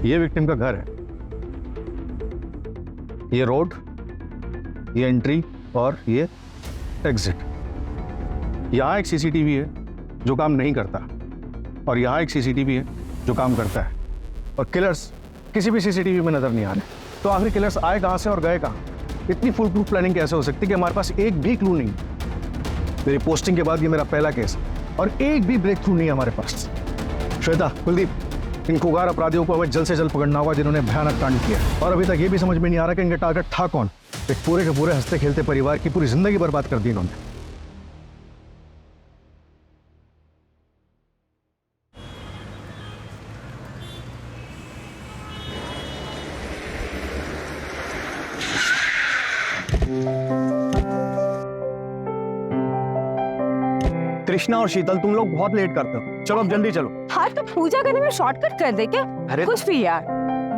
ये विक्टिम का घर है, ये रोड, ये एंट्री और ये एग्जिट। यहाँ एक सीसीटीवी है जो काम नहीं करता और यहाँ एक सीसीटीवी है जो काम करता है, और किलर्स किसी भी सीसीटीवी में नजर नहीं आ रहे। तो आखिर किलर्स आए कहाँ से और गए कहाँ? इतनी फुल प्रूफ प्लानिंग कैसे हो सकती है कि हमारे पास एक भी क्लू नहीं? मेरी पोस्टिंग के बाद ये मेरा पहला केस और एक भी ब्रेक थ्रू नहीं है हमारे पास। श्वेता, कुलदीप, इन खुगार अपराधियों को हमें जल्द से जल्द पकड़ना होगा जिन्होंने भयानक कांड किया, और अभी तक ये भी समझ में नहीं आ रहा कि इनका टारगेट था कौन। एक पूरे के पूरे हंसते खेलते परिवार की पूरी जिंदगी बर्बाद कर दी इन्होंने। कृष्णा और शीतल, तुम लोग बहुत लेट करते हो, चलो अब जल्दी चलो। हाँ तो पूजा करने में शॉर्टकट कर दे क्या? अरे कुछ भी यार।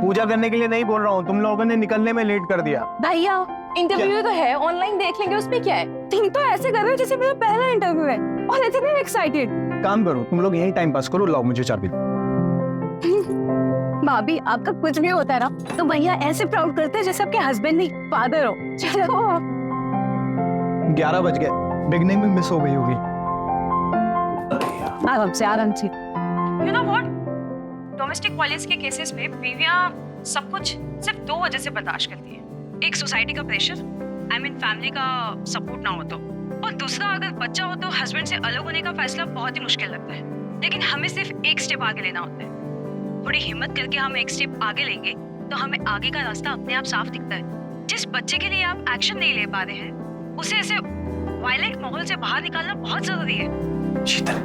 पूजा करने के लिए नहीं बोल रहा हूँ, तुम लोगों ने निकलने में लेट कर दिया। भैया इंटरव्यू तो है, ऑनलाइन देख लेंगे, उसमें क्या है? तुम तो ऐसे कर रहे हो जैसे मेरा पहला इंटरव्यू है और इतने एक्साइटेड। काम करो, तुम लोग यही टाइम पास करो, लाओ मुझे चाबी। भाभी आपका कुछ भी होता है ना तो भैया ऐसे प्राउड करते हैं जैसे आपके हस्बैंड नहीं फादर हो। चलो 11 बज गए, बिगनिंग में मिस हो गई होगी। आराम से आराम से। You know what? Domestic violence के केसेस में बीवियां सब कुछ सिर्फ 2 वजह से बर्दाश्त करती हैं। एक सोसाइटी का प्रेशर, आई मीन फैमिली का सपोर्ट ना हो तो, और दूसरा अगर बच्चा हो तो हस्बैंड से अलग होने का फैसला बहुत ही मुश्किल लगता है। लेकिन हमें सिर्फ एक स्टेप आगे लेना होता है। थोड़ी हिम्मत करके हम एक स्टेप आगे लेंगे तो हमें आगे का रास्ता अपने आप साफ दिखता है। जिस बच्चे के लिए आप एक्शन नहीं ले पा रहे हैं उसे ऐसे वायलेंट माहौल से बाहर निकालना बहुत जरूरी है। शीतल,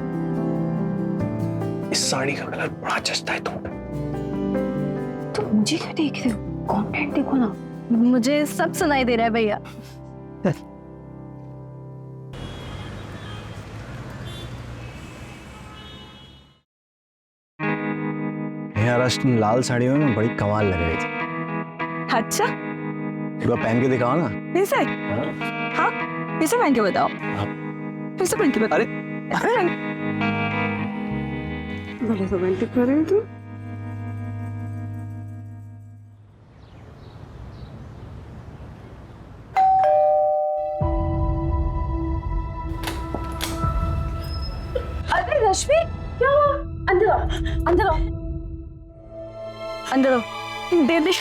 इस साड़ी का कलर बड़ा जचता है तुम पे। तो मुझे क्यों देख रहे हो? कंटेंट देखो ना। मुझे सब सुनाई दे रहा है भैया। यार आज तुम लाल साड़ी में बड़ी कमाल लग रही थी। अच्छा एक बार पहन के दिखाओ ना। ऐसे? हाँ ऐसे पहन के बताओ। ऐसे पहन के बताओ। अरे बड़े रोमांटिक कर रहे हो तुम। अरे रश्मि, क्या हुआ? अंदर आओ, अंदर आओ, अंदर आओ। दीदी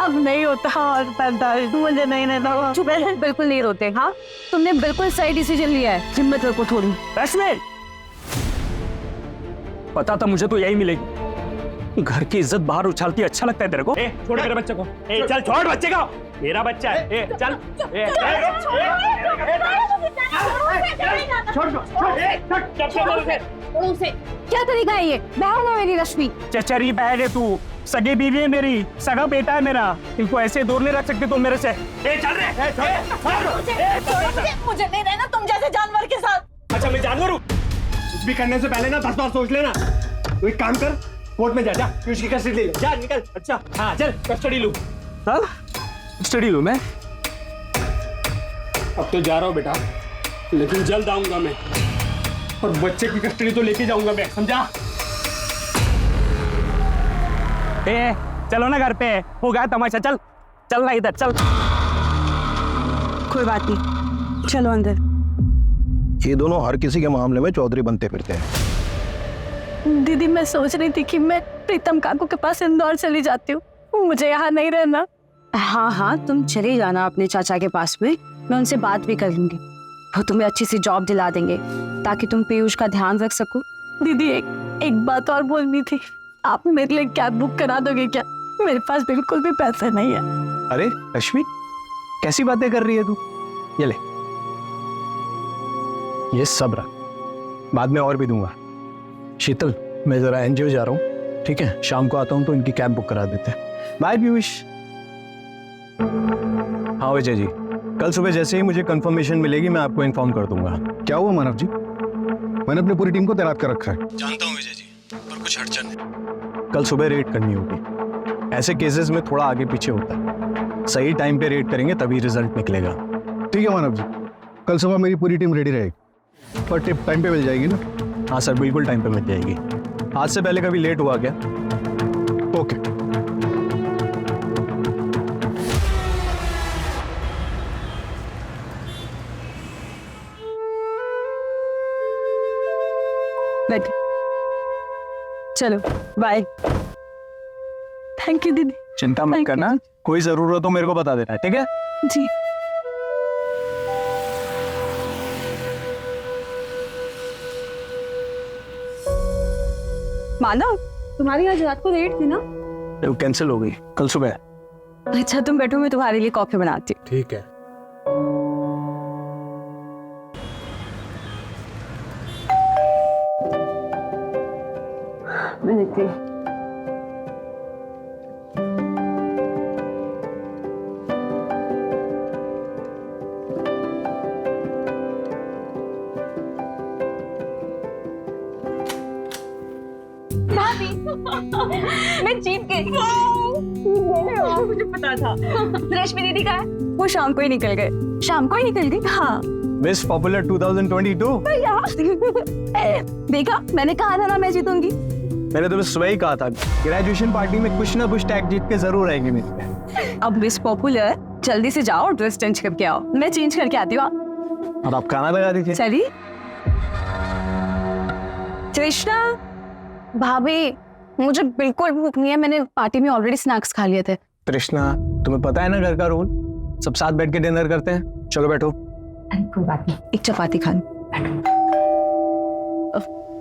अब नहीं होता और दर्द मुझे नहीं रहता। चुप रह, बिल्कुल नहीं रोते। हाँ तुमने बिल्कुल सही डिसीजन लिया है, हिम्मत रखो थोड़ी। रश्मि, पता था मुझे तो यही मिलेगी। घर की इज्जत बाहर उछालती अच्छा लगता है तेरे को? छोड़ मेरे बच्चे को। चल छोड़ बच्चे को, मेरा बच्चा है। चल क्या तरीका है ये? बहन है मेरी रश्मि। चचरी बहन है तू, सगी बीवी है मेरी, सगा बेटा है मेरा। इनको ऐसे दूर नहीं रख सकते तुम मेरे से। चल रे, मुझे नहीं रहना तुम जैसे जानवर के साथ। अच्छा मैं जानवर हूँ? कुछ भी करने से पहले ना 10 बार सोच लेना। तू एक काम कर, कोर्ट में जा उसकी कस्टडी ले ले। जा निकल। अच्छा हाँ चल कस्टडी लूँ। हाँ कस्टडी लूँ मैं? अब तो जा रहा हूँ बेटा, लेकिन जल्द आऊंगा मैं, और बच्चे की कस्टडी तो लेके जाऊंगा मैं, समझा? चलो ना घर पे, हो गया तमाशा। चल चल ना इधर चल। कोई बात नहीं, चलो अंदर। ये दोनों हर किसी के मामले में चौधरी बनते फिरते हैं। दीदी मैं सोच रही थी कि मैं प्रीतम काकू के पास इंदौर चली जाती हूँ, मुझे यहाँ नहीं रहना। हाँ हाँ तुम चले जाना अपने चाचा के पास में, मैं उनसे बात भी कर लूंगी, वो तुम्हें अच्छी सी जॉब दिला देंगे ताकि तुम पीयूष का ध्यान रख सको। दीदी एक बात और बोलनी थी, आप मेरे लिए कैब बुक करा दोगे क्या? मेरे पास बिल्कुल भी पैसे नहीं है। अरे रश्मि, कैसी बातें कर रही है तू? ये ले, ये सब रख, बाद में और भी दूंगा। शीतल, मैं जरा एनजीओ जा रहा हूँ, ठीक है? शाम को आता हूँ तो इनकी कैब बुक करा देते हैं। बाय पीयूष। हाँ विजय जी, कल सुबह जैसे ही मुझे कंफर्मेशन मिलेगी मैं आपको इन्फॉर्म कर दूंगा। क्या हुआ मानव जी? मैंने अपनी पूरी टीम को तैनात कर रखा है। जानता हूँ विजय जी, पर कुछ अड़चन है। कल सुबह रेड करनी होगी, ऐसे केसेस में थोड़ा आगे पीछे होता है, सही टाइम पे रेड करेंगे तभी रिजल्ट निकलेगा। ठीक है मानव जी, कल सुबह मेरी पूरी टीम रेडी रहेगी, पर टिप टाइम पे मिल जाएगी ना? हाँ सर, बिल्कुल टाइम पे मिल जाएगी। आज से पहले कभी लेट हुआ क्या? ओके। बैठ। चलो बाय। थैंक यू दीदी। चिंता मत Thank you. करना, कोई जरूरत हो मेरे को बता देना, ठीक है? जी। मानव, तुम्हारी आज रात को रेट थी ना? वो कैंसिल हो गई कल सुबह। अच्छा तुम बैठो, मैं तुम्हारे लिए कॉफी बनाती हूँ। ठीक है। मैं देखती हूँ। मैं जीत गई। मुझे पता था। रश्मि दीदी का है? वो शाम को ही निकल गए। शाम को ही निकल गई? हाँ। Miss popular 2022। देखा, मैंने कहा था ना मैं जीतूंगी। मैंने तुम्हें सुबह ही कहा था, ग्रेजुएशन पार्टी में कुछ ना कुछ टैग जीत के जरूर आएगी मेरे पे। अब मिस पॉपुलर, जल्दी से जाओ और ड्रेस चेंज करके आओ। मैं चेंज करके आती हूँ। अब आप खाना लगा दीजिए। चलिए। कृष्णा, भाभी मुझे बिल्कुल भूख नहीं है, मैंने पार्टी में ऑलरेडी स्नैक्स खा लिए थे। तृष्णा, तुम्हें पता है ना घर का रूल, सब साथ बैठ के डिनर करते हैं। चलो बैठो। कोई बात नहीं, एक चपाती खा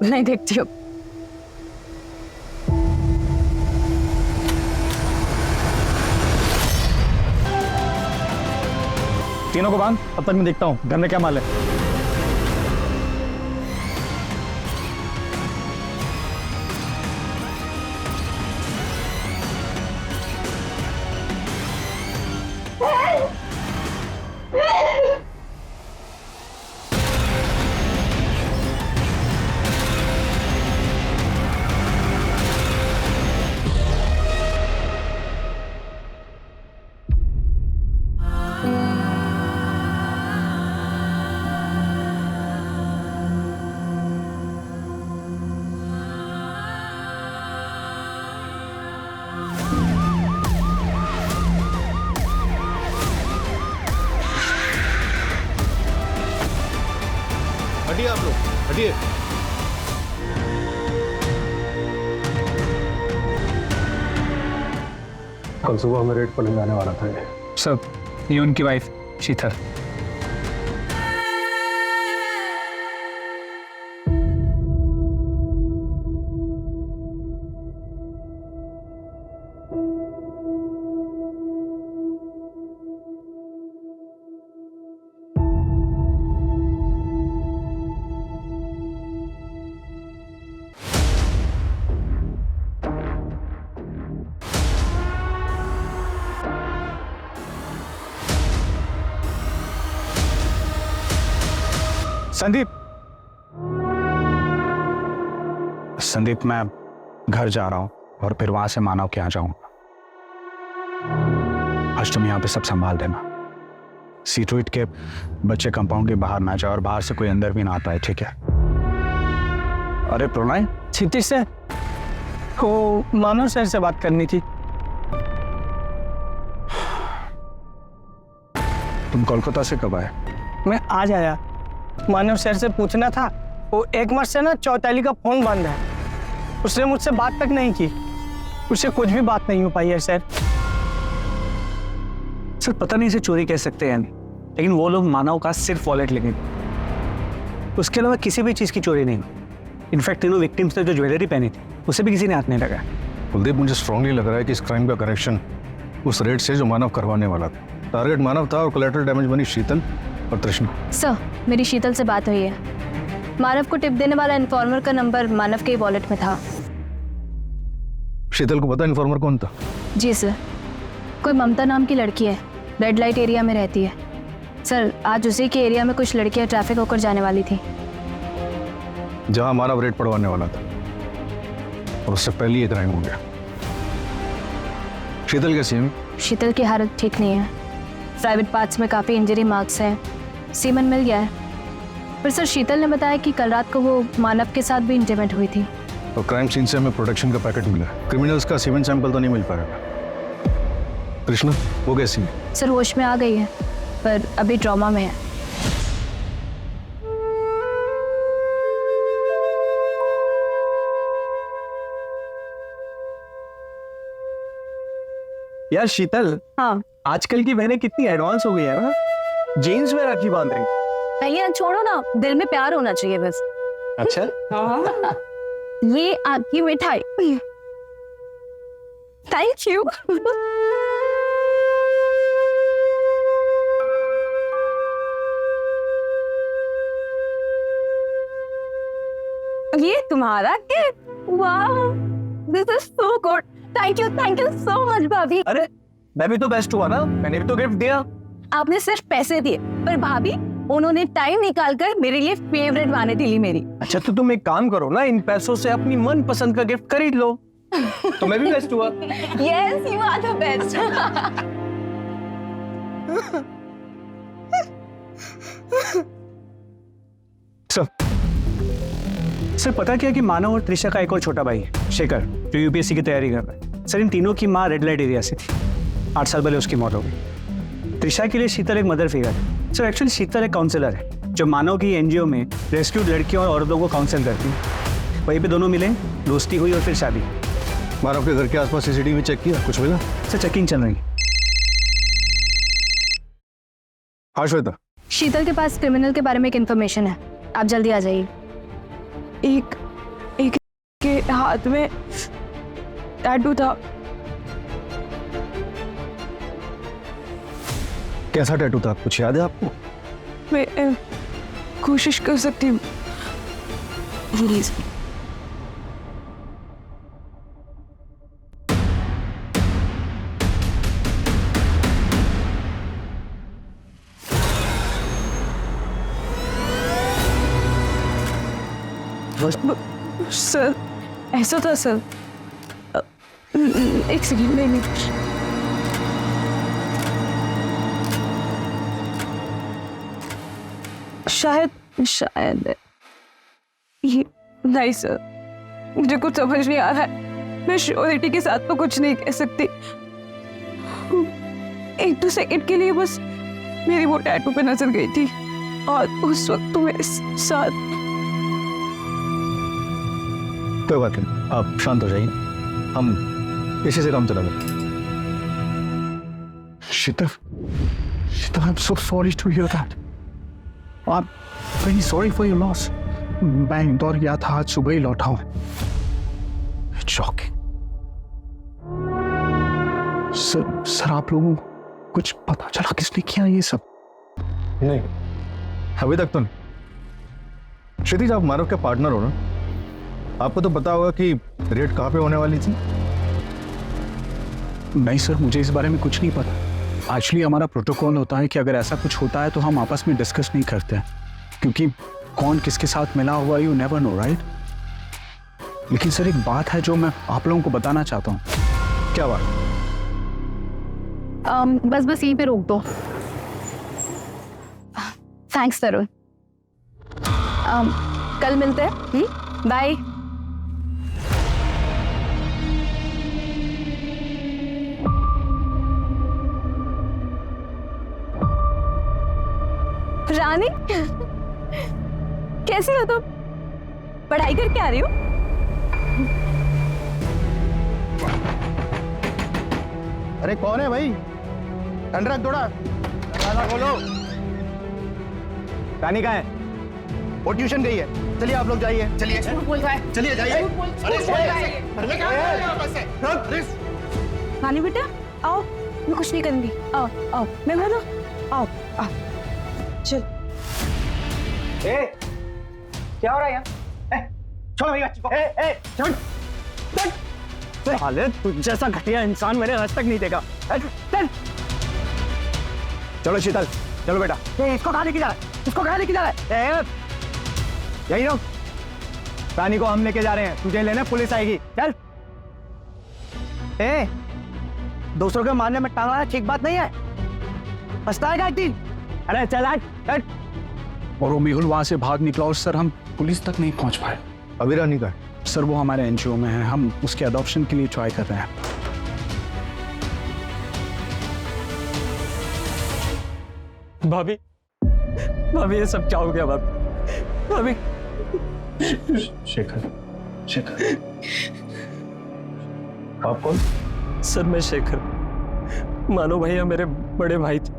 नहीं देखती हूँ। तीनों को बांध, अब तक मैं देखता हूँ घर में क्या माल है। हटिए आप लोग, हटिए। कल सुबह हमें रेड पर ले जाने वाला था ये। सब, ये उनकी वाइफ शीतल। संदीप, मैं घर जा रहा हूं और फिर वहां से मानव के यहाँ जाऊंगा। आज तुम यहाँ पे सब संभाल देना। सीट्रोइट के बच्चे कंपाउंड के बाहर ना जाए और बाहर से कोई अंदर भी ना आता है, ठीक है? अरे प्रणय, क्षितिज से वो मानव सर से बात करनी थी। तुम कोलकाता से कब आए? मैं आज आया। मानव सर से पूछना था, वो एक मास से ना चौताली का फोन बंद है। उसने मुझसे बात तक नहीं की, उससे कुछ भी बात नहीं हो पाई है सर। सर पता नहीं इसे चोरी कह सकते हैं, लेकिन वो लोग मानव का सिर्फ वॉलेट लेंगे, उसके अलावा किसी भी चीज की चोरी नहीं हुई। इनफैक्ट तीनों विक्टिम्स ने जो ज्वेलरी पहनी थी उसे भी किसी ने हाथ नहीं लगा। कुलदीप, मुझे स्ट्रांगली लग रहा है कि इस क्राइम का कनेक्शन उस रेड से जो मानव करवाने वाला था। टारगेट मानव था और कोलैटरल डैमेज बनी शीतल और तृष्णा। सर, मेरी शीतल से बात हुई है। मानव को टिप देने वाला इन्फॉर्मर का नंबर मानव के वॉलेट में था। शीतल को पता इन्फॉर्मर कौन था? जी सर, कोई ममता नाम की लड़की है, रेड लाइट एरिया में रहती है। सर, आज उसी के एरिया में कुछ लड़कियां ट्रैफिक होकर जाने वाली थी, जहां मानव रेड पड़वाने वाला था, और उससे पहले ये क्राइम हो गया। शीतल कैसी है? शीतल की हालत ठीक नहीं है। प्राइवेट पार्ट्स में काफ़ी इंजरी मार्क्स हैं, सीमन मिल गया है। पर सर, शीतल ने बताया कि कल रात को वो मानव के साथ भी इंटीमेट हुई थी। और क्राइम सीन से हमें प्रोटेक्शन का पैकेट मिला है। क्रिमिनल्स का सीमेंट सैंपल तो नहीं मिल पाएगा। कृष्णा, वो कैसी है? सर होश में आ गई है, पर अभी ट्रॉमा में है। यार शीतल, हाँ आजकल की बहनें कितनी एडवांस हो गई है ना, जीन्स में राखी बांध रही। भैया छोड़ो ना, दिल में प्यार होना चाहिए बस। अच्छा, ये आपकी मिठाई। Thank you. ये तुम्हारा गिफ्ट, वाह, this is so good. Thank you so much भाभी। अरे मैं भी तो बेस्ट हुआ ना, मैंने भी तो गिफ्ट दिया। आपने सिर्फ पैसे दिए, पर भाभी उन्होंने टाइम निकालकर मेरे लिए फेवरेट वाने ली मेरी। अच्छा तो तुम एक काम करो ना, इन पैसों से अपनी मन पसंद का गिफ्ट खरीद लो, तो मैं भी बेस्ट हुआ। Yes, you are the best. Sir पता क्या कि मानव और त्रिशा का एक और छोटा भाई है, शेखर, जो यूपीएससी की तैयारी कर रहा है। सर इन तीनों की माँ रेड लाइट एरिया से थी, 8 साल पहले उसकी मौत हो गई। त्रिशा के लिए शीतल एक मदर फिगर है। सर एक्चुअली शीतल एक काउंसलर है, जो मानव की एनजीओ में रेस्क्यूड लड़कियों और औरतों को काउंसिल करती है। वहीं पे दोनों मिले, दोस्ती हुई और फिर शादी। मानव के घर के आसपास सीसीटीवी चेक किया, कुछ मिला? सर चेकिंग चल रही है। हाँ श्वेता, शीतल के पास क्रिमिनल के बारे में एक इन्फॉर्मेशन है, आप जल्दी आ जाइए। एक के हाथ में टैटू था। कैसा टैटू था, कुछ याद है आपको? मैं कोशिश कर सकती हूँ प्लीज। सर ऐसा था सर, एक सेकंड, नहीं शायद ये नहीं सर, मुझे कुछ समझ नहीं आ रहा है। मैं श्योरिटी के साथ तो कुछ नहीं कह सकती। 1-2 सेकंड के लिए बस मेरी वो टैटू पे नजर गई थी और उस वक्त तो मेरे साथ। कोई बात नहीं, आप शांत हो जाइए, हम इसी से काम चला लेंगे। Shita, I'm so sorry to hear that. I'm very sorry for your loss. मैं इंदौर गया था, आज सुबह ही लौटा हूँ। It's shocking. सर आप लोगों को कुछ पता चला किसने किया ये सब? नहीं, अभी तक तो नहीं। क्षितिज, आप मानव के पार्टनर हो ना, आपको तो पता होगा कि रेड कहाँ पे होने वाली थी। नहीं सर, मुझे इस बारे में कुछ नहीं पता। एक्चुअली हमारा प्रोटोकॉल होता है कि अगर ऐसा कुछ होता है तो हम आपस में डिस्कस नहीं करते हैं, क्योंकि कौन किसके साथ मिला हुआ यू नेवर नो, राइट? लेकिन सर एक बात है जो मैं आप लोगों को बताना चाहता हूँ। क्या बात? बस यहीं पे रोक दो। थैंक्स तरुण, कल मिलते हैं। बाय। रानी, कैसी हो तुम? पढ़ाई करके आ रही हो? अरे कौन है भाई? अनुराग थोड़ा बोलो। रानी कहाँ है? वो ट्यूशन गई है। चलिए आप लोग जाइए, चलिए चलिए जाइए। रानी बेटा आओ, मैं कुछ नहीं करूंगी। आओ आओ, मैं बोलो, आओ आओ, चल। क्या हो रहा है यहाँ? छोड़ मेरी बच्ची को। छोड़। साले तुझ जैसा घटिया इंसान मैंने आज तक नहीं देखा। चल। चलो शीतल, चलो बेटा। इसको कहाँ लेके जा रहा है? इसको कहाँ लेके जा रहा है? यही रहो। रानी को हम लेके जा रहे हैं, तुझे लेने पुलिस आएगी। चल। दूसरों के मारने में टांग लाना ठीक बात नहीं है, पछताएगा एक दिन। अरे चल आज, चल। और वो मेहुल वहां से भाग निकला और सर हम पुलिस तक नहीं पहुंच पाए। अभी रानी का सर वो हमारे एनजीओ में है, हम उसके अडॉप्शन के लिए ट्राई कर रहे हैं। भाभी भाभी ये सब क्या हो गया भाभी? भाभी शेखर, शेखर, आप कौन? सर मैं शेखर, मानो भैया मेरे बड़े भाई थे।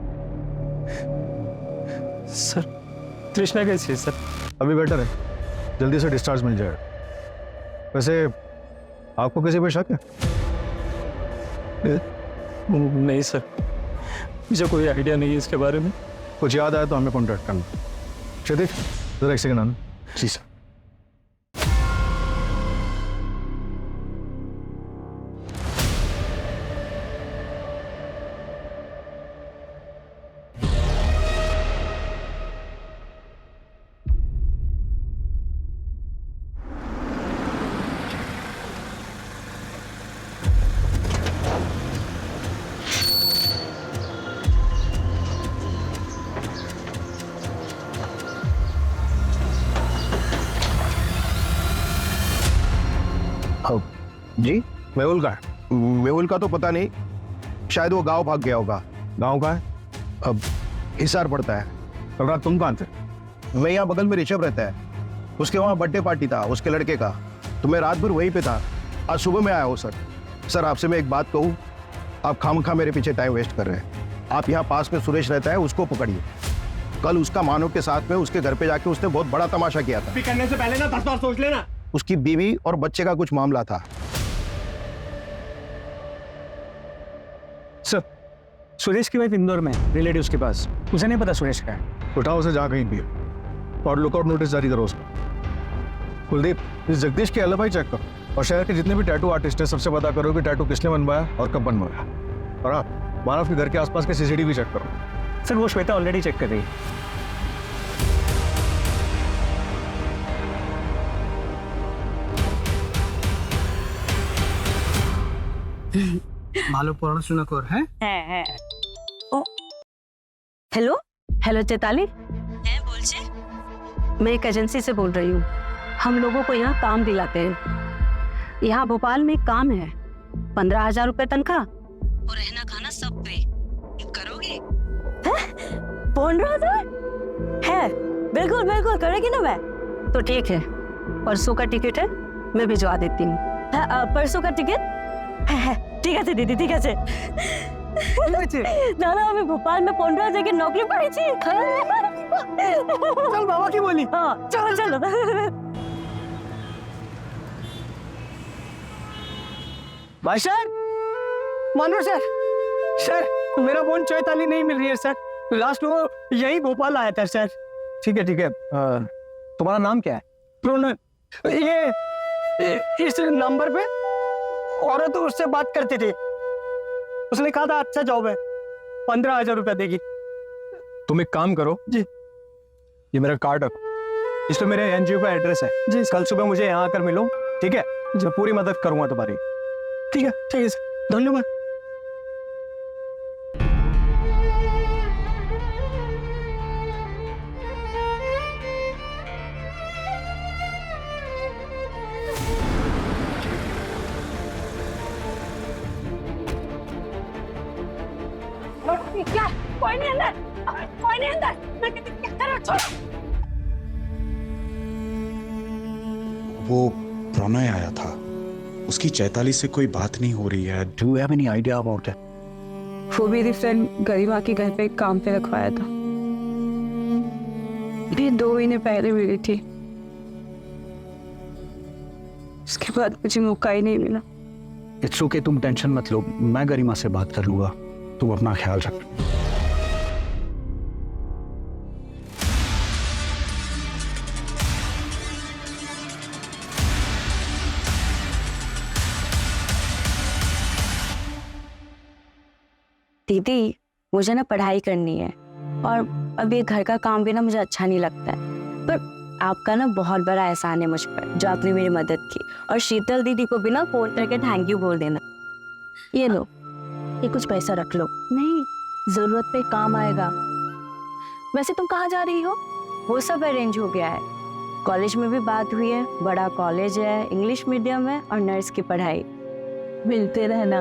सर तृष्णा कैसी है सर? अभी बेटर है, जल्दी से डिस्चार्ज मिल जाएगा। वैसे आपको किसी पे शक है? नहीं सर, मुझे कोई आइडिया नहीं है इसके बारे में। कुछ याद आया तो हमें कॉन्टैक्ट करना। क्षितिज जरा एक सेकंड आना। जी सर। जी मेहुल का है? मेहुल का तो पता नहीं, शायद वो गांव भाग गया होगा। गांव का है? अब हिसार पड़ता है। कल रात तुम कहाँ थे? मैं यहाँ बगल में ऋषभ रहता है, उसके वहाँ बर्थडे पार्टी था उसके लड़के का, तो मैं रात भर वहीं पे था। आज सुबह में आया हूँ सर। सर आपसे मैं एक बात कहूँ, आप खामखा मेरे पीछे टाइम वेस्ट कर रहे हैं। आप यहाँ पास में सुरेश रहता है, उसको पकड़िए। कल उसका मानव के साथ में उसके घर पे जाके उसने बहुत बड़ा तमाशा किया था। करने से पहले ना 10 बार सोच लेना। उसकी बीवी और बच्चे का कुछ मामला था। सर सुरेश की वाइफ इंदौर में रिलेटिव्स के पास, उसे नहीं पता सुरेश का है। उठाओ उसे जहाँ कहीं भी है और लुकआउट नोटिस जारी करो उसका। कुलदीप, इस जगदीश के एलिबाई चेक करो और शहर के जितने भी टैटू आर्टिस्ट हैं सबसे पता करो कि टैटू किसने बनवाया और कब बनवाया। और आप मानव के घर के आसपास के सीसीटीवी चेक करो। सर वो श्वेता ऑलरेडी चेक कर रही है। ভালো পড়াশোনা কর। হ্যাঁ हेलो हेलो चैताली, मैं एक एजेंसी से बोल रही हूँ। हम लोगों को यहाँ काम दिलाते हैं। यहाँ भोपाल में काम है, 15,000 रुपए तनख्वाह और रहना खाना सब पे। करोगे? 15,000 है? बिल्कुल बिल्कुल करेगी ना मैं। तो ठीक है, परसों का टिकट है, मैं भिजवा देती हूँ। परसों का टिकट? ঠিক আছে দিদি, ঠিক আছে। দাদা আমি ভোপাল में 15,000 की नौकरी पाई। চল বাবা কি বলি। हाँ चलो चलो। भाई सर, मानो सर, सर मेरा फोन चैताली नहीं मिल रही है सर। लास्ट वो यही भोपाल आया था सर। ठीक है, तुम्हारा नाम क्या है? प्रोनन, ये इस नंबर पे औरत उससे बात करती थी, उसने कहा था अच्छा जॉब है, 15,000 रुपया देगी। तुम एक काम करो जी, ये मेरा कार्ड रखो, इस पे मेरे एनजीओ का एड्रेस है जी। कल सुबह मुझे यहाँ आकर मिलो, ठीक है? मैं पूरी मदद करूंगा तुम्हारी। ठीक है सर, धन्यवाद। क्या? कोई नहीं अंदर, कोई नहीं अंदर। मैं कहती क्या कर रहा? छोड़ो। वो प्रणय आया था, उसकी चैताली से कोई बात नहीं हो रही है। Do you have any idea about it? वो मेरी फ्रेंड गरिमा के घर पे काम पे रखवाया था, भी 2 महीने पहले मिली थी। उसके बाद मुझे मौका ही नहीं मिला। इट्स ओके, तुम टेंशन मत लो, मैं गरिमा से बात कर लूंगा। तुम अपना ख्याल रख। दीदी मुझे ना पढ़ाई करनी है और अब ये घर का काम भी ना मुझे अच्छा नहीं लगता है, पर आपका ना बहुत बड़ा एहसान है मुझ पर जो आपने मेरी मदद की। और शीतल दीदी को भी ना फोन करके थैंक यू बोल देना। ये लो, ये कुछ पैसा रख लो, नहीं जरूरत पे काम आएगा। वैसे तुम कहाँ जा रही हो? वो सब अरेंज हो गया है, कॉलेज में भी बात हुई है, बड़ा कॉलेज है, इंग्लिश मीडियम है और नर्स की पढ़ाई। मिलते रहना।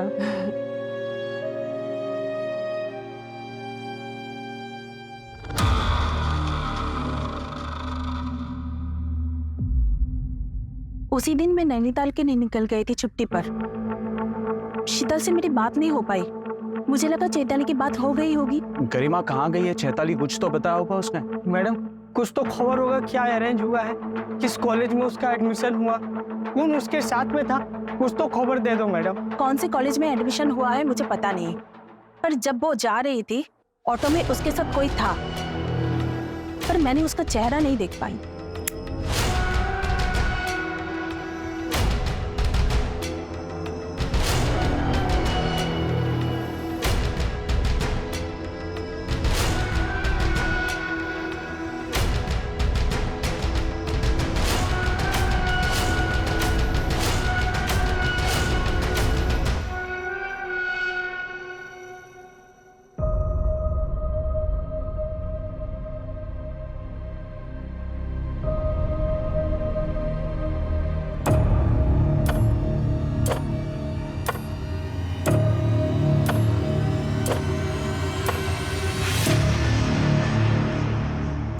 उसी दिन मैं नैनीताल के लिए निकल गई थी छुट्टी पर। शीतल से मेरी बात नहीं हो पाई। मुझे लगा चैताली की बात हो गई होगी। गरिमा कहाँ गई है? चैताली कुछ तो बताया होगा उसने। मैडम कुछ तो खबर होगा, क्या अरेंज हुआ है, किस कॉलेज में उसका एडमिशन हुआ, कौन उसके साथ में था, कुछ तो खबर दे दो मैडम। कौन से कॉलेज में एडमिशन हुआ है मुझे पता नहीं, पर जब वो जा रही थी ऑटो में उसके साथ कोई था, पर मैंने उसका चेहरा नहीं देख पाई।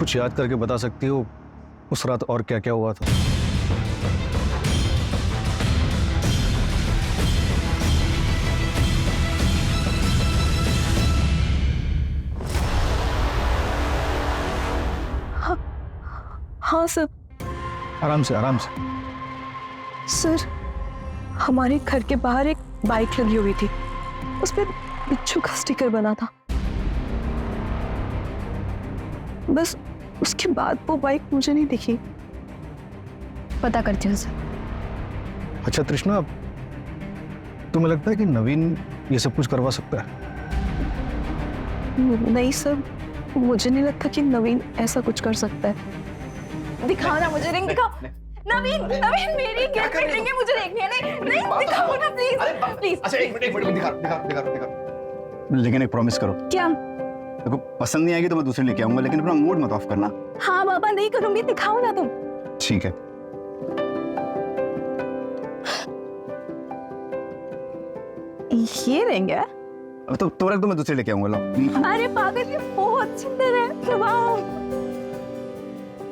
कुछ याद करके बता सकती हो उस रात और क्या क्या हुआ था? हाँ सर। आराम से आराम से। सर हमारे घर के बाहर एक बाइक लगी हुई थी, उस पर बिच्छू का स्टिकर बना था। बस उसके बाद वो बाइक मुझे नहीं दिखी। पता करती हूँ सर। अच्छा तृष्णा, तुम्हें लगता है कि नवीन ये सब कुछ करवा सकता है? नहीं सर, मुझे नहीं लगता कि नवीन ऐसा कुछ कर सकता है। दिखाओ ना मुझे रिंग, दिखाओ। नवीन नवीन मेरी गर्लफ्रेंड रिंग है, मुझे देखनी है। नहीं नहीं दिखाओ ना प्लीज प्लीज। अच्छा एक मिनट दिखा। लेकिन एक प्रॉमिस करो। क्या? देखो पसंद नहीं आएगी तो मैं दूसरी लेके आऊंगा, लेकिन अपना मूड मत ऑफ करना। हाँ बाबा नहीं करूंगी, दिखाओ ना तुम। ठीक है। ये रिंग है? अब तो रख दो, मैं दूसरी लेके आऊंगा। लो। अरे पागल, ये बहुत सुंदर है। वाह,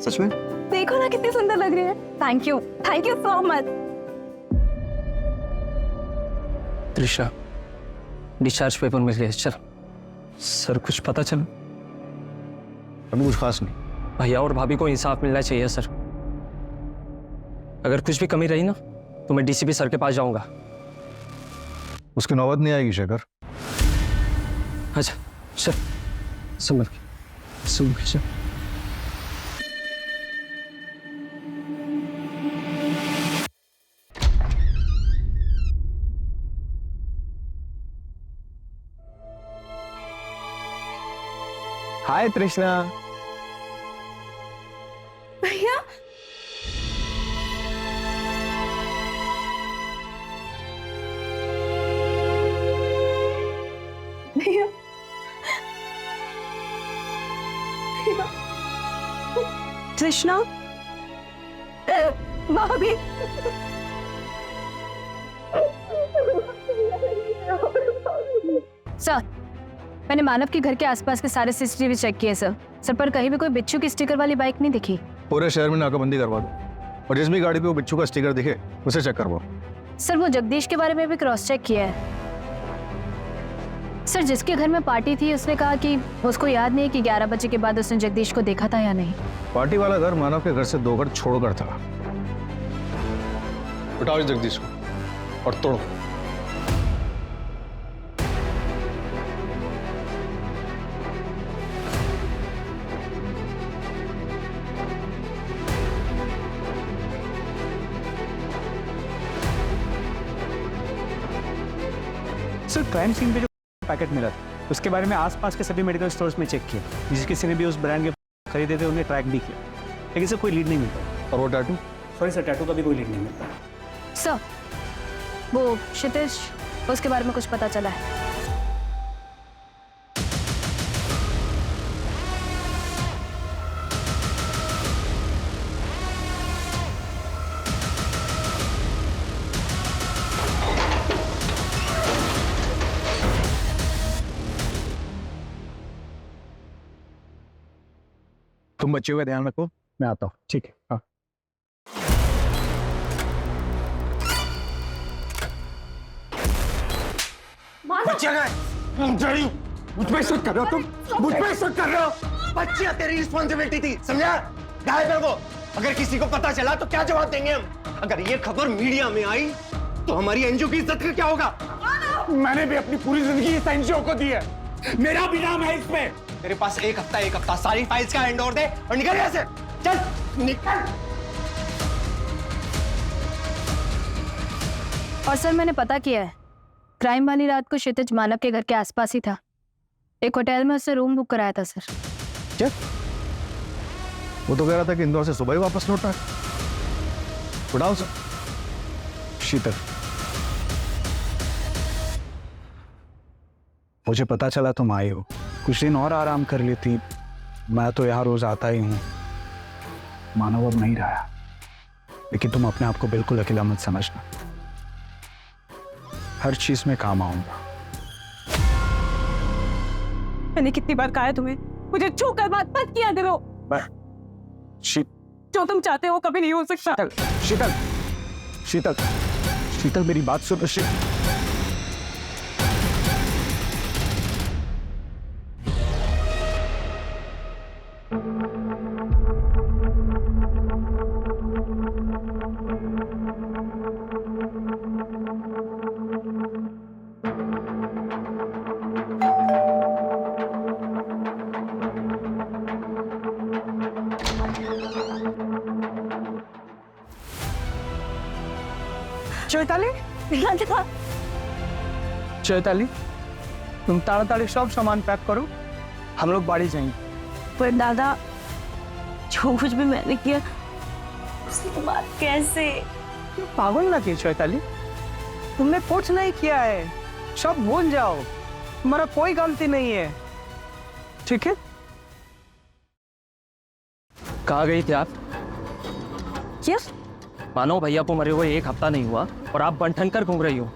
सच में? देखो ना कितनी सुंदर लग रही है। Thank you so much. Trisha, discharge paper मिल गया। चल सर, कुछ पता चला? अभी कुछ खास नहीं। भैया और भाभी को इंसाफ मिलना चाहिए सर। अगर कुछ भी कमी रही ना तो मैं डीसीपी सर के पास जाऊंगा। उसकी नौबत नहीं आएगी शेखर। अच्छा चल, समझ चल। हाय तृष्णा। भैया भैया तृष्णा, भाभी। सर, मैंने मानव के घर के आसपास के सारे सीसीटीवी चेक किए सर। सर, पर कहीं भी कोई बिच्छू की स्टिकर वाली बाइक नहीं दिखी। पूरे शहर में नाकाबंदी करवा दो और जिस भी गाड़ी पे वो बिच्छू का स्टिकर दिखे उसे चेक करवाओ। सर, वो जगदीश के बारे में भी क्रॉस चेक किया है। सर, जिसके घर में पार्टी थी उसने कहा कि उसको याद नहीं कि 11 बजे के बाद उसने जगदीश को देखा था या नहीं। पार्टी वाला घर मानव के घर से 2 घर छोड़कर था। उठाओ इस जगदीश को और तोड़ो। सर, क्राइम सीन पे जो पैकेट मिला था उसके बारे में आसपास के सभी मेडिकल स्टोर्स में चेक किया। जिस किसी ने भी उस ब्रांड के खरीदे थे उन्हें ट्रैक भी किया, लेकिन सर कोई लीड नहीं मिल पाया। और वो टैटू? सॉरी सर, टैटू का भी कोई लीड नहीं मिल पाया। सर, वो क्षितिज, उसके बारे में कुछ पता चला है? तुम बच्चों का ध्यान रखो, मैं आता हूँ। ठीक है, हाँ। बच्चियां गए, मुझ पे शक कर रहे हो तुम, मुझ पे शक कर रहे हो। बच्चियां तेरी रिस्पॉन्सिबिलिटी थी, समझा? गायब है वो। अगर किसी को पता चला तो क्या जवाब देंगे हम? अगर ये खबर मीडिया में आई तो हमारी एनजीओ की इज्जत का क्या होगा? मैंने भी अपनी पूरी जिंदगी इस एनजीओ को दी है, मेरा भी नाम है इसमें। तेरे पास एक हफ्ता सारी फाइल्स का हैंड ओवर दे और निकल यहाँ से। चल निकल। और सर मैंने पता किया है, क्राइम वाली रात को क्षितिज मानव के घर के आसपास ही था। एक होटल में उससे रूम बुक कराया था सर। क्या? वो तो कह रहा था कि इंदौर से सुबह ही वापस लौटा है। उठाओ सर। शीतल, मुझे पता चला तुम आए हो, कुछ दिन और आराम कर लेती। मैं तो यहाँ रोज आता ही हूँ। मानव अब नहीं रहा, लेकिन तुम अपने आप को बिल्कुल अकेला मत समझना। हर चीज में काम आऊंगा। मैंने कितनी बार कहा है तुम्हें, मुझे छू कर बात मत किया करो। जो तुम चाहते हो कभी नहीं हो सकता। शीतल, शीतल, शीतल, मेरी बात सुन। चैताली, चैताली, तुम ताड़ाताड़ी सब सामान पैक करो, हम लोग बाड़ी जाएंगे। पर दादा, जो कुछ भी मैंने किया उसके बाद कैसे? पागल ना किए चैताली, तुमने कुछ नहीं किया है, सब भूल जाओ, तुम्हारा कोई गलती नहीं है, ठीक है? कहाँ गई थी आप? क्या? मानो भैया को मरे हुए एक हफ्ता नहीं हुआ और आप बंठन कर घूम रही हो।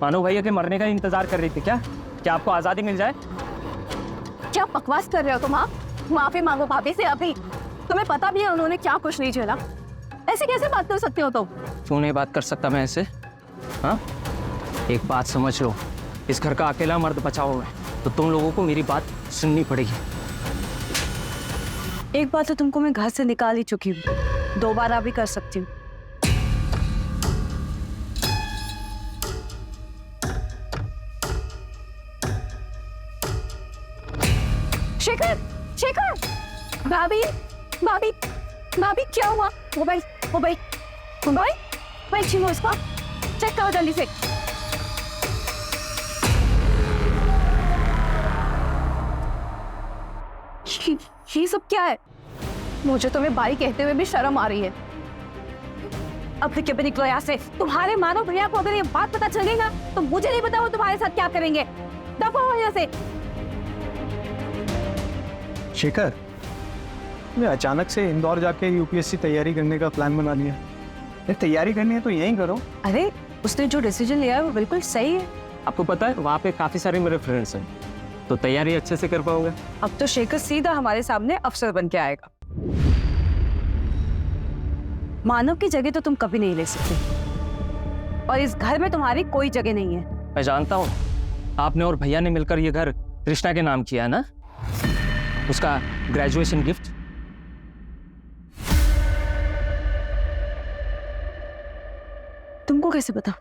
मानो भैया के मरने का इंतजार कर रही थी क्या? क्या आपको आजादी मिल जाए? क्या बकवास कर रहे हो तुम? आप माफी मांगो भाभी से अभी। तुम्हें पता भी है उन्होंने क्या कुछ नहीं झेला। ऐसे कैसे बात कर सकते हो तुम? क्यों नहीं बात कर सकता मैं ऐसे? हाँ, एक बात समझ लो, इस घर का अकेला मर्द बचा हुआ है तो तुम लोगों को मेरी बात सुननी पड़ेगी। एक बार तो तुमको मैं घर से निकाल ही चुकी हूँ, दोबारा भी कर सकती हूँ। शेखर, शेखर, भाभी, भाभी, भाभी क्या हुआ? मोबाइल, मोबाइल, मोबाइल, मोबाइल छीनो इसका, चेक करो जल्दी से। ये सब क्या है? मुझे तुम्हें भाई कहते हुए भी शर्म आ रही है। अब क्यों भी निकलो यहाँ से? तुम्हारे मानो भैया को अगर ये बात पता चलेगा तो मुझे नहीं पता वो तुम्हारे साथ क्या करेंगे। दफा हो यहाँ से। शेखर, मैं अचानक से इंदौर जाके यूपीएससी तैयारी करने का प्लान बना लिया। ये तैयारी करनी है तो यहीं करो। अरे, उसने जो डिसीजन लिया है वो बिल्कुल सही है। आपको पता है वहाँ पे काफी सारे मेरे फ्रेंड्स हैं, तो तैयारी अच्छे से कर पाओगे। अब तो शेखर सीधा हमारे सामने अफसर बन के आएगा। मानव की जगह तो तुम कभी नहीं ले सकते, और इस घर में तुम्हारी कोई जगह नहीं है। मैं जानता हूँ, आपने और भैया ने मिलकर ये घर कृष्णा के नाम किया है ना, उसका ग्रेजुएशन गिफ्ट। तुमको कैसे पता?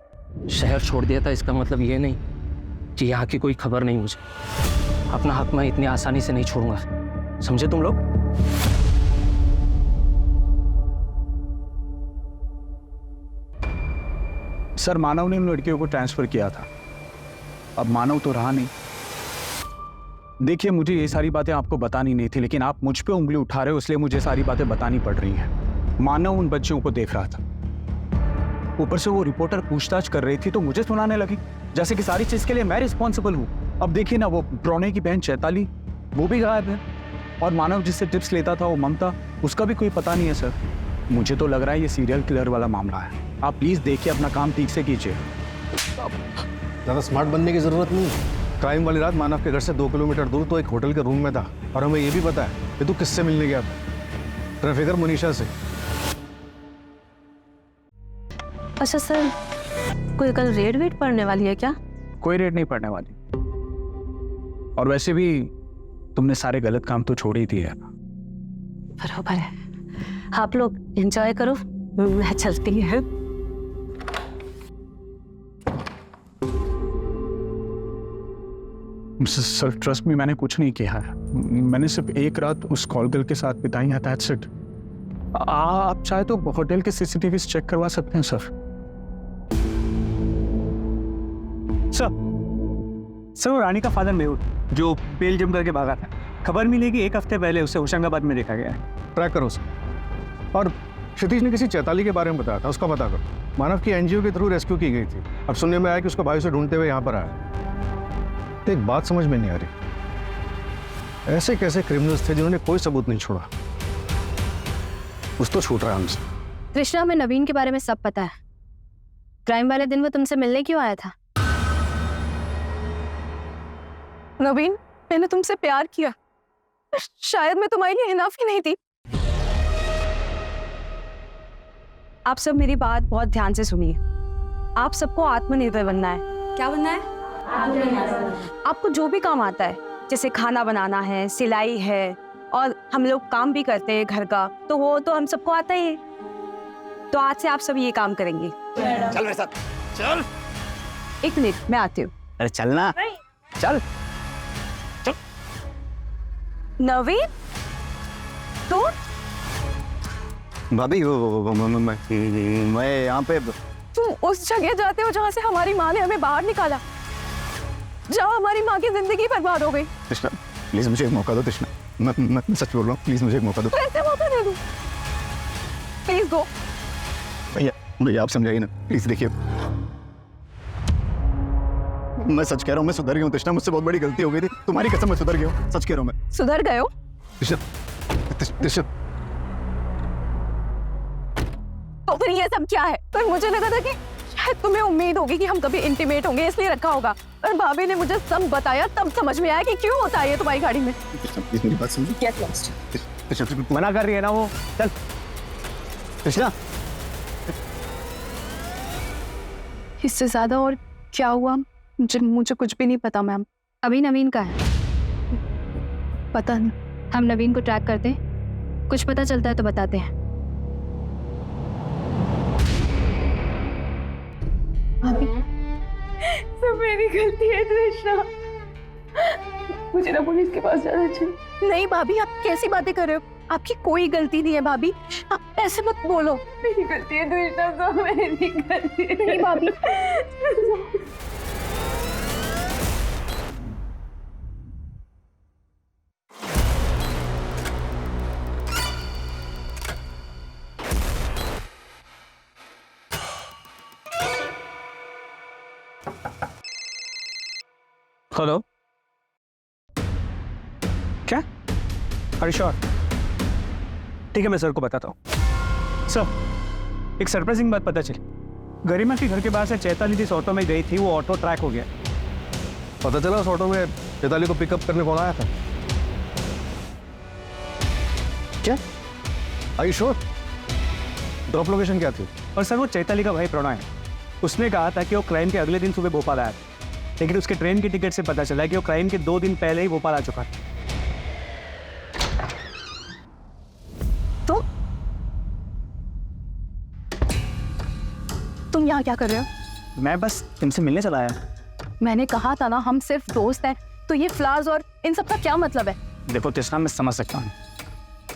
शहर छोड़ दिया था इसका मतलब ये नहीं कि यहाँ की कोई खबर नहीं मुझे। अपना हक मैं इतनी आसानी से नहीं छोड़ूंगा, समझे तुम लोग? सर, मानव ने उन लड़कियों को ट्रांसफर किया था, अब मानव तो रहा नहीं। देखिए, मुझे ये सारी बातें आपको बतानी नहीं थी, लेकिन आप मुझ पे उंगली उठा रहे हो, इसलिए मुझे सारी बातें बतानी पड़ रही हैं। मानव उन बच्चों को देख रहा था, ऊपर से वो रिपोर्टर पूछताछ कर रही थी तो मुझे सुनाने लगी जैसे कि सारी चीज के लिए मैं रिस्पॉन्सिबल हूँ। अब देखिए ना, वो प्रणय की बहन चैताली, वो भी गायब है, और मानव जिससे टिप्स लेता था वो ममता, उसका भी कोई पता नहीं है। सर, मुझे तो लग रहा है ये सीरियल किलर वाला मामला है। आप प्लीज देखिए, अपना काम ठीक से कीजिए। ज़्यादा स्मार्ट बनने की जरूरत नहीं है। क्राइम वाली रात मानव के घर से 2 किलोमीटर दूर तो एक होटल के रूम में था, और हमें ये भी पता है कि तू किससे मिलने गया था। ट्रैफिकर मनीषा से। अच्छा सर, कोई कल रेड वेट पड़ने वाली है क्या? कोई रेट नहीं पड़ने वाली। और वैसे भी तुमने सारे गलत काम तो छोड़ ही दिए है। बराबर है। आप लोग एंजॉय करो, मैं चलती है। सर ट्रस्ट में मैंने कुछ नहीं किया है। मैंने सिर्फ एक रात उस कॉल गर्ल के साथ बिताई है, दैट्स इट। आप चाहे तो होटल के सीसीटीवी चेक करवा सकते हैं सर। सर वो रानी का फादर मेहुल जो बेल्जियम करके भागा था, खबर मिली कि 1 हफ्ते पहले उसे होशंगाबाद में देखा गया है। ट्रैक करो उसे। और क्षितिज ने किसी चैताली के बारे में बताया था, उसका पता करो। मानव की एनजीओ के थ्रू रेस्क्यू की गई थी। अब सुनने में आया कि उसका भाई उसे ढूंढते हुए यहाँ पर आया। तो एक बात समझ में नहीं आ रही, ऐसे कैसे क्रिमिनल्स थे जिन्होंने कोई सबूत नहीं छोड़ा? कुछ तो छूट रहा है हमसे। कृष्णा, हमें नवीन के बारे में सब पता है। क्राइम वाले दिन वो तुमसे मिलने क्यों आया था? नवीन, मैंने तुमसे प्यार किया। शायद मैं तुम्हारे लिए इनफ ही नहीं थी। आप सब मेरी बात बहुत ध्यान से सुनिए। आप सबको आत्मनिर्भर बनना है। क्या बनना है? आपको जो भी काम आता है, जैसे खाना बनाना है, सिलाई है, और हम लोग काम भी करते हैं घर का, तो वो तो हम सबको आता ही है। तो आज से आप सब ये काम करेंगे। चल मेरे साथ, चल। 1 मिनट, मैं आती हूँ। अरे चलना, चल। नवीन, तो भाभी मैं यहाँ पे तुम उस जगह जाते हो जहाँ से हमारी माँ ने हमें बाहर निकाला, जहाँ हमारी माँ की जिंदगी बर्बाद हो गई। कृष्णा प्लीज मुझे एक मौका दो। कृष्णा मैं सच बोल रहा हूँ, प्लीज मुझे एक मौका दो। कैसे मौका दे दूँ? Please go. भैया आप समझाइए ना प्लीज। देखिए मैं सच कह रहा हूँ, मैं सुधर गया हूँ तृष्णा, मुझसे बहुत बड़ी गलती हो गई थी। तुम्हारी कसम मैं सुधर गया हूँ, सच कह रहा हूँ मैं। सुधर गए हो? तृष्णा तो फिर ये सब क्या है? पर मुझे लगा था कि शायद तुम्हें उम्मीद होगी कि हम कभी इंटीमेट होंगे, इसलिए रखा होगा। और भाभी ने मुझे सब बताया, तब समझ में आया कि क्यों होता है ये तुम्हारी गाड़ी में। प्लीज मेरी बात समझो। Get lost। मना कर रही है ना वो। चल कृष्णा इससे ज्यादा और क्या हुआ मुझे कुछ भी नहीं पता मैम। अभी नवीन का है। पता नहीं। हम नवीन को ट्रैक करते हैं, कुछ पता चलता है तो बताते हैं। भाभी, सब मेरी गलती है तृष्णा। मुझे ना पुलिस के पास जाना चाहिए। नहीं भाभी, आप कैसी बातें कर रहे हो? आपकी कोई गलती नहीं है भाभी, आप ऐसे मत बोलो। मेरी गलती है तृष्णा, सब मेरी गलती है। नहीं भाभी। हेलो, क्या? अरे श्योर, ठीक है, मैं सर को बताता हूँ। सर, एक सरप्राइजिंग बात पता चली। गरिमा के घर के बाहर से चैताली जिस ऑटो में गई थी, वो ऑटो ट्रैक हो गया। पता चला उस ऑटो में चैताली को पिकअप करने कौन आया था? क्या? Are you sure? Drop location क्या थी? और सर, वो चैताली का भाई प्रणय है। उसने कहा था कि वो क्राइम के अगले दिन सुबह भोपाल आया था, लेकिन उसके ट्रेन की टिकट से पता चला कि वो क्राइम के 2 दिन पहले ही भोपाल आ चुका था। तो तुम यहाँ क्या कर रहे हो? मैं बस तुमसे मिलने चला आया। मैंने कहा था ना, हम सिर्फ दोस्त हैं। तो ये फ्लावर्स और इन सब का क्या मतलब है? देखो तृष्णा, मैं समझ सकता हूँ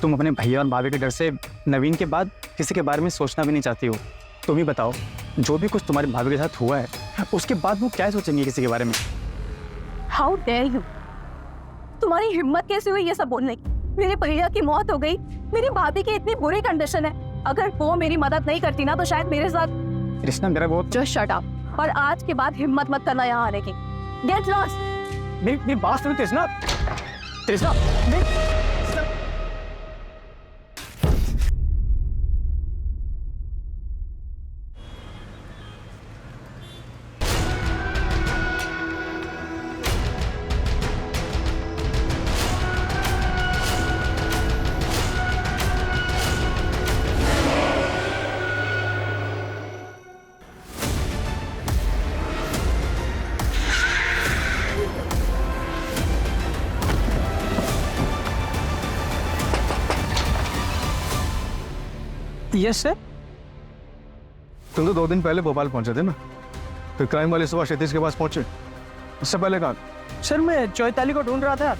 तुम अपने भैया और भाभी के डर से नवीन के बाद किसी के बारे में सोचना भी नहीं चाहती हो। तुम ही बताओ, जो भी कुछ तुम्हारे भाभी के साथ हुआ है, उसके बाद वो क्या सोचेंगे किसी के बारे में? How dare you! तुम्हारी हिम्मत कैसे हुई ये सब बोलने की? मेरे भैया की मौत हो गई, मेरी भाभी की इतनी बुरी कंडीशन है। अगर वो मेरी मदद नहीं करती ना, तो शायद मेरे साथ। कृष्णा, मेरा बहुत जस्ट शट अप। और आज के बाद हिम्मत मत करना यहाँ आने की। Get lost. मेरी बात सुनो तृष्णा। तृष्णा, यस सर। तुम तो 2 दिन पहले भोपाल पहुंचे थे ना, फिर क्राइम वाले सुबह क्षितिज के पास पहुंचे, इससे पहले कहाँ? सर मैं चौताली को ढूंढ रहा था,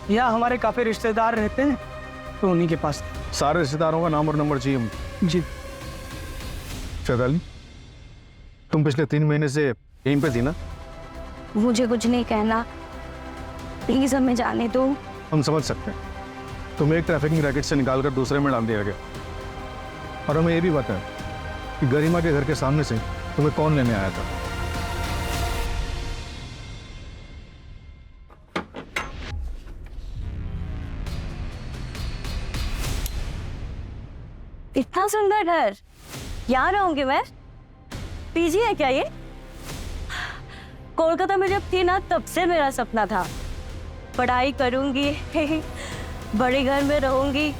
यहाँ हमारे काफी रिश्तेदार रहते हैं तो उन्हीं के पास। सारे रिश्तेदारों का नाम और नंबर चाहिए मुझे। जी। चैताली, तुम पिछले 3 महीने से यहीं पे थी ना? मुझे कुछ नहीं कहना, प्लीज हमें जाने दो। हम समझ सकते हैं, तुम्हें एक ट्रैफिकिंग रैकेट से निकालकर दूसरे में डाल दिया गया, और हमें यह भी पता है कि गरिमा के घर के सामने से तुम्हें कौन लेने आया था। इतना सुंदर घर, यहाँ रहूंगी मैं? पीजी है क्या ये? कोलकाता में जब थी ना तब से मेरा सपना था, पढ़ाई करूंगी, बड़े घर में रहूंगी।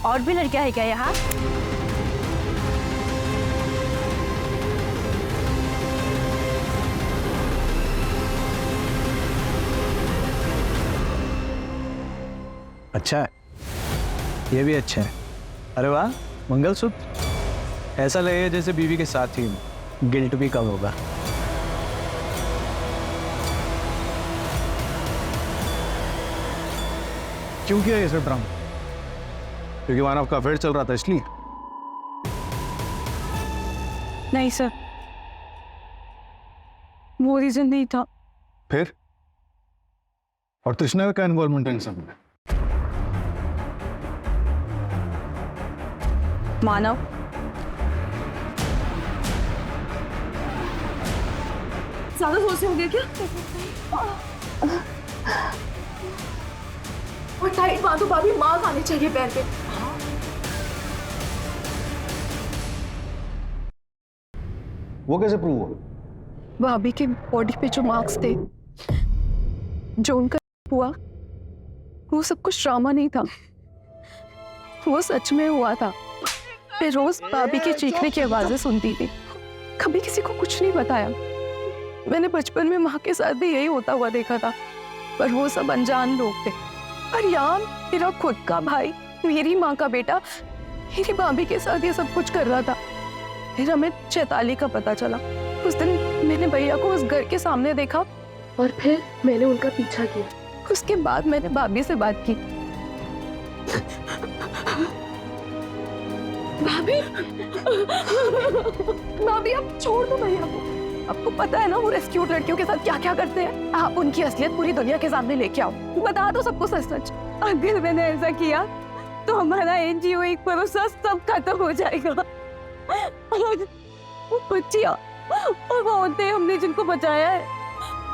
और भी लड़कियां है क्या यहाँ? अच्छा है, ये भी अच्छा है। अरे वाह, मंगलसूत्र ऐसा लगेगा जैसे बीवी के साथ ही हूं। गिल्ट भी कम होगा। क्यों किया ये सब ड्रामा? क्योंकि मानव का अफेयर चल रहा था इसलिए? नहीं सर, वो रीजन नहीं था। फिर? और तृष्णा का क्या इन्वॉल्वमेंट है इन सब में? मानव, ज्यादा जोर से हो गया क्या? और टाइट बांधो भाभी, मार आनी चाहिए पैर पे। वो कैसे प्रूव हुआ? भाभी के बॉडी पे जो मार्क्स थे, जो उनका हुआ, वो सब कुछ ड्रामा नहीं था, वो सच में हुआ था। मैं रोज भाभी के चीखने की आवाजें सुनती थी, कभी किसी को कुछ नहीं बताया। मैंने बचपन में माँ के साथ भी यही होता हुआ देखा था, पर वो सब अनजान लोग थे। और यहाँ मेरा खुद का भाई, मेरी माँ का बेटा, मेरी भाभी के साथ ये सब कुछ कर रहा था। फिर हमें चैताली का पता चला। उस दिन मैंने भैया को उस घर के सामने देखा और फिर मैंने उनका पीछा किया। उसके बाद मैंने भाभी से बात की। भाभी, भाभी आप छोड़ दो भैया को। आपको पता है ना वो रेस्क्यूड लड़कियों के साथ क्या क्या करते हैं। आप उनकी असलियत पूरी दुनिया के सामने लेके आओ, बता दो सबको सच सच। अगर मैंने ऐसा किया तो हमारा एनजीओ एक भरोसा सब खत्म हो जाएगा। और वो बच्चियां और वो औरतें हमने जिनको बचाया है,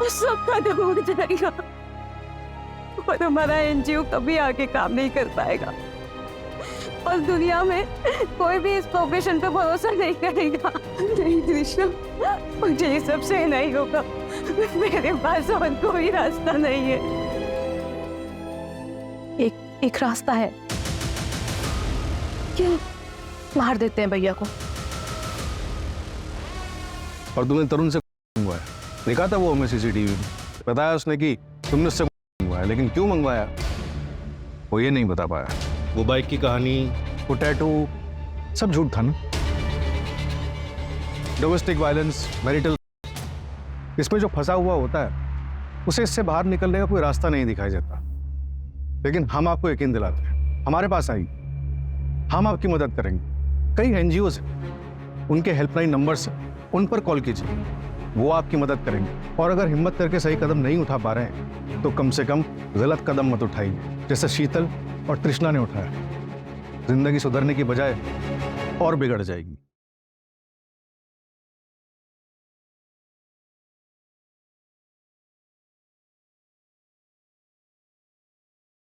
वो सब खत्म हो जाएगा। और हमारा एनजीओ कभी आगे काम नहीं कर पाएगा। और दुनिया में कोई भी इस प्रोफेशन पे भरोसा नहीं करेगा। नहीं कृष्णा, मुझे ये सब से नहीं होगा। मेरे पास और कोई रास्ता नहीं है। एक रास्ता है, क्यों मार देते हैं भैया को। और तुमने तरुण से मंगवाया? देखा था वो हमें सीसीटीवी में, बताया उसने कि तुमने उससे मंगवाया, लेकिन क्यों मंगवाया वो ये नहीं बता पाया। वो बाइक की कहानी, वो टैटू, सब झूठ था ना। डोमेस्टिक वायलेंस, मैरिटल, इसमें जो फंसा हुआ होता है उसे इससे बाहर निकलने का कोई रास्ता नहीं दिखाई देता। लेकिन हम आपको यकीन दिलाते हैं, हमारे पास आई, हम आपकी मदद करेंगे। कई एनजीओ हैं, उनके हेल्पलाइन नंबर्स हैं, उन पर कॉल कीजिए, वो आपकी मदद करेंगे। और अगर हिम्मत करके सही कदम नहीं उठा पा रहे हैं तो कम से कम गलत कदम मत उठाइए, जैसे शीतल और तृष्णा ने उठाया। जिंदगी सुधरने की बजाय और बिगड़ जाएगी।